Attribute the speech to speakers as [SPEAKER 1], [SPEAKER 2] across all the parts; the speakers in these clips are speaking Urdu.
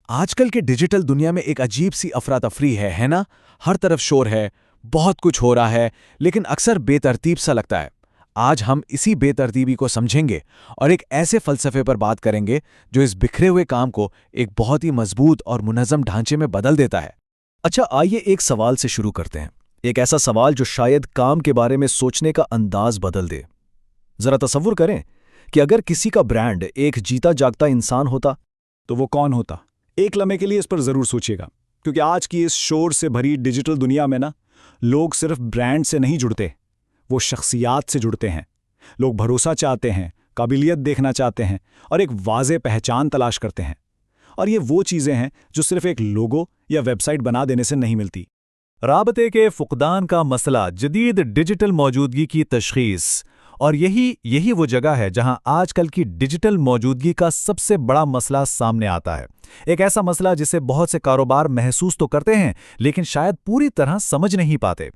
[SPEAKER 1] آج کل کے ڈیجیٹل دنیا میں ایک عجیب سی افراتفری ہے نا؟ ہر طرف شور ہے، بہت کچھ ہو رہا ہے، لیکن اکثر بے ترتیب سا لگتا ہے۔ آج ہم اسی بے ترتیبی کو سمجھیں گے اور ایک ایسے فلسفے پر بات کریں گے جو اس بکھرے ہوئے کام کو ایک بہت ہی مضبوط اور منظم ڈھانچے میں بدل دیتا ہے۔
[SPEAKER 2] اچھا، آئیے ایک سوال سے شروع کرتے ہیں، ایک ایسا سوال جو شاید کام کے بارے میں سوچنے کا انداز بدل دے۔ ذرا تصور کریں کہ اگر کسی کا برانڈ ایک جیتا جاگتا انسان ہوتا
[SPEAKER 3] تو وہ کون ہوتا؟ ایک لمحے کے لیے اس پر ضرور سوچیے گا، کیونکہ آج کی اس شور سے بھری ڈیجیٹل دنیا میں لوگ صرف برانڈ سے نہیں جڑتے، وہ شخصیات سے جڑتے ہیں۔ لوگ بھروسہ چاہتے ہیں، قابلیت دیکھنا چاہتے ہیں اور ایک واضح پہچان تلاش کرتے ہیں، اور یہ وہ چیزیں ہیں جو صرف ایک لوگو یا ویب سائٹ بنا دینے سے نہیں ملتی۔
[SPEAKER 2] رابطے کے فقدان کا مسئلہ جدید ڈیجیٹل موجودگی کی تشخیص، اور یہی وہ جگہ ہے جہاں آج کل کی ڈیجیٹل موجودگی کا سب سے بڑا مسئلہ سامنے آتا ہے۔ ایک ایسا مسئلہ جسے بہت سے کاروبار محسوس تو کرتے ہیں لیکن شاید پوری طرح سمجھ نہیں پاتے۔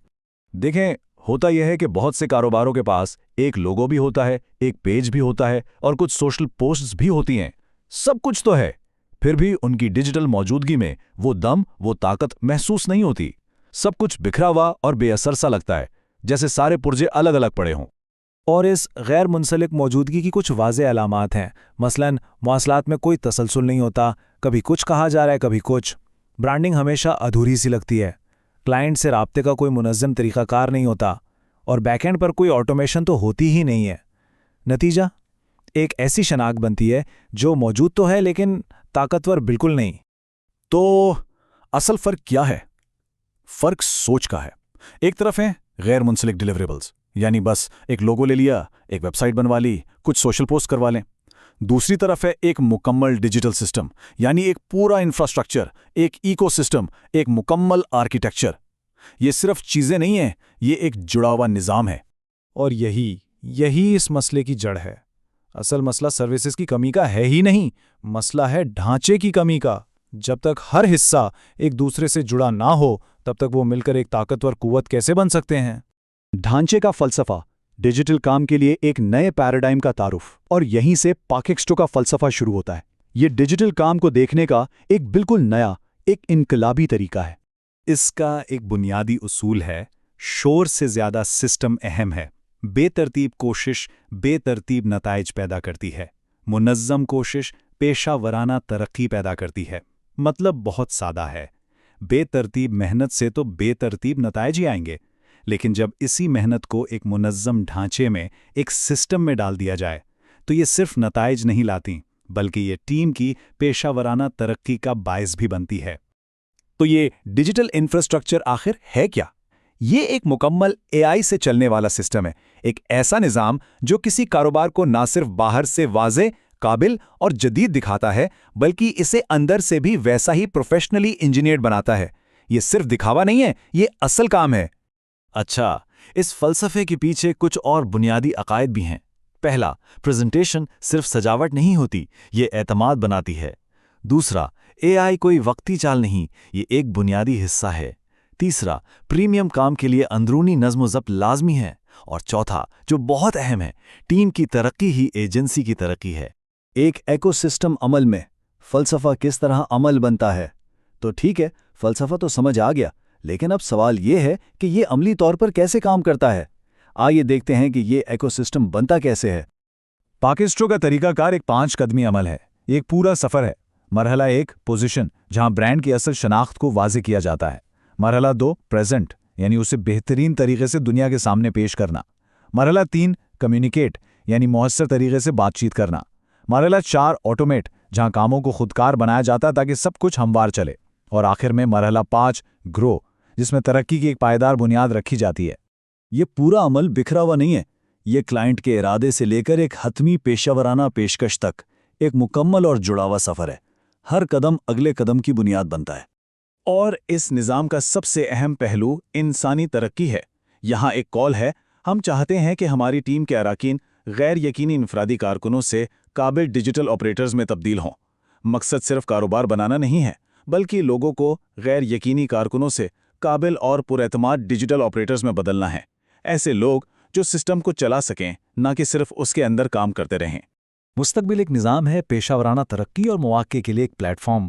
[SPEAKER 3] دیکھیں، ہوتا یہ ہے کہ بہت سے کاروباروں کے پاس ایک لوگو بھی ہوتا ہے، ایک پیج بھی ہوتا ہے اور کچھ سوشل پوسٹس بھی ہوتی ہیں، سب کچھ تو ہے، پھر بھی ان کی ڈیجیٹل موجودگی میں وہ دم، وہ طاقت محسوس نہیں ہوتی۔ سب کچھ بکھرا ہوا اور بے اثر سا لگتا ہے، جیسے سارے پرزے الگ الگ پڑے ہوں۔
[SPEAKER 1] اور اس غیر منسلک موجودگی کی کچھ واضح علامات ہیں۔ مثلاً مواصلات میں کوئی تسلسل نہیں ہوتا، کبھی کچھ کہا جا رہا ہے کبھی کچھ۔ برانڈنگ ہمیشہ ادھوری سی لگتی ہے، کلائنٹ سے رابطے کا کوئی منظم طریقہ کار نہیں ہوتا، اور بیک اینڈ پر کوئی آٹومیشن تو ہوتی ہی نہیں ہے۔ نتیجہ ایک ایسی شناخت بنتی ہے جو موجود تو ہے لیکن طاقتور بالکل نہیں۔
[SPEAKER 3] تو اصل فرق کیا ہے؟ فرق سوچ کا ہے۔ ایک طرف ہیں غیر منسلک ڈیلیوریبلز، یعنی بس ایک لوگو لے لیا، ایک ویب سائٹ بنوا لی، کچھ سوشل پوسٹ کروا لیں۔ دوسری طرف ہے ایک مکمل ڈیجیٹل سسٹم، یعنی ایک پورا انفراسٹرکچر، ایک ایکو سسٹم، ایک مکمل آرکیٹیکچر۔ یہ صرف چیزیں نہیں ہیں، یہ ایک جڑا ہوا نظام ہے۔
[SPEAKER 1] اور یہی اس مسئلے کی جڑ ہے۔ اصل مسئلہ سروسز کی کمی کا ہے ہی نہیں، مسئلہ ہے ڈھانچے کی کمی کا۔ جب تک ہر حصہ ایک دوسرے سے جڑا نہ ہو تب تک وہ مل کر ایک طاقتور قوت کیسے بن سکتے ہیں؟
[SPEAKER 3] ڈھانچے کا فلسفہ ڈیجیٹل کام کے لیے ایک نئے پیراڈائم کا تعارف، اور یہیں سے پاکیکسٹو کا فلسفہ شروع ہوتا ہے۔ یہ ڈیجیٹل کام کو دیکھنے کا ایک بالکل نیا، ایک انقلابی طریقہ ہے۔ اس کا ایک بنیادی اصول ہے، شور سے زیادہ سسٹم اہم ہے۔ بے ترتیب کوشش بے ترتیب نتائج پیدا کرتی ہے، منظم کوشش پیشہ ورانہ ترقی پیدا کرتی ہے۔ مطلب بہت سادہ ہے، بے ترتیب محنت سے تو بے ترتیب نتائج ہی آئیں گے، لیکن جب اسی محنت کو ایک منظم ڈھانچے میں، ایک سسٹم میں ڈال دیا جائے تو یہ صرف نتائج نہیں لاتی، بلکہ یہ ٹیم کی پیشہ ورانہ ترقی کا باعث بھی بنتی ہے۔ تو یہ ڈیجیٹل انفراسٹرکچر آخر ہے کیا؟ یہ ایک مکمل AI سے چلنے والا سسٹم ہے، ایک ایسا نظام جو کسی کاروبار کو نہ صرف باہر سے واضح، قابل اور جدید دکھاتا ہے، بلکہ اسے اندر سے بھی ویسا ہی پروفیشنلی انجینئرڈ بناتا ہے۔ یہ صرف دکھاوا نہیں ہے، یہ اصل کام ہے۔
[SPEAKER 2] اچھا، اس فلسفے کے پیچھے کچھ اور بنیادی عقائد بھی ہیں۔ پہلا، پریزنٹیشن صرف سجاوٹ نہیں ہوتی، یہ اعتماد بناتی ہے۔ دوسرا، AI کوئی وقتی چال نہیں، یہ ایک بنیادی حصہ ہے۔ تیسرا، پریمیم کام کے لیے اندرونی نظم و ضبط لازمی ہے۔ اور چوتھا، جو بہت اہم ہے، ٹیم کی ترقی ہی ایجنسی کی ترقی ہے۔
[SPEAKER 3] ایک ایکو سسٹم عمل میں فلسفہ کس طرح عمل بنتا ہے؟ تو ٹھیک ہے، فلسفہ تو سمجھ آ گیا، لیکن اب سوال یہ ہے کہ یہ عملی طور پر کیسے کام کرتا ہے؟ آئیے دیکھتے ہیں کہ یہ ایکو سسٹم بنتا کیسے ہے۔
[SPEAKER 1] پاکسٹرو کا طریقہ کار ایک 5 قدمی عمل ہے، ایک پورا سفر ہے۔ مرحلہ 1 پوزیشن، جہاں برانڈ کی اصل شناخت کو واضح کیا جاتا ہے۔ مرحلہ 2 پریزنٹ، یعنی اسے بہترین طریقے سے دنیا کے سامنے پیش کرنا۔ مرحلہ 3 کمیونیکیٹ، یعنی مؤثر طریقے سے بات چیت کرنا۔ مرحلہ 4 آٹومیٹ، جہاں کاموں کو خودکار بنایا جاتا ہے تاکہ سب کچھ ہموار چلے۔ اور آخر میں مرحلہ 5 گرو، جس میں ترقی کی ایک پائیدار بنیاد رکھی جاتی ہے۔
[SPEAKER 3] یہ پورا عمل بکھرا ہوا نہیں ہے، یہ کلائنٹ کے ارادے سے لے کر ایک حتمی پیشہ ورانہ پیشکش تک ایک مکمل اور جڑا ہوا سفر ہے۔ ہر قدم اگلے قدم کی بنیاد بنتا ہے۔ اور اس نظام کا سب سے اہم پہلو انسانی ترقی ہے۔ یہاں ایک کال ہے، ہم چاہتے ہیں کہ ہماری ٹیم کے اراکین غیر یقینی انفرادی کارکنوں سے قابل ڈیجیٹل آپریٹرز میں تبدیل ہوں۔ مقصد صرف کاروبار بنانا نہیں ہے، بلکہ لوگوں کو غیر یقینی کارکنوں سے قابل اور پراعتماد ڈیجیٹل آپریٹرز میں بدلنا ہے۔ ایسے لوگ جو سسٹم کو چلا سکیں، نہ کہ صرف اس کے اندر کام کرتے رہیں۔
[SPEAKER 2] مستقبل ایک نظام ہے، پیشہ ورانہ ترقی اور مواقع کے لیے ایک پلیٹ فارم۔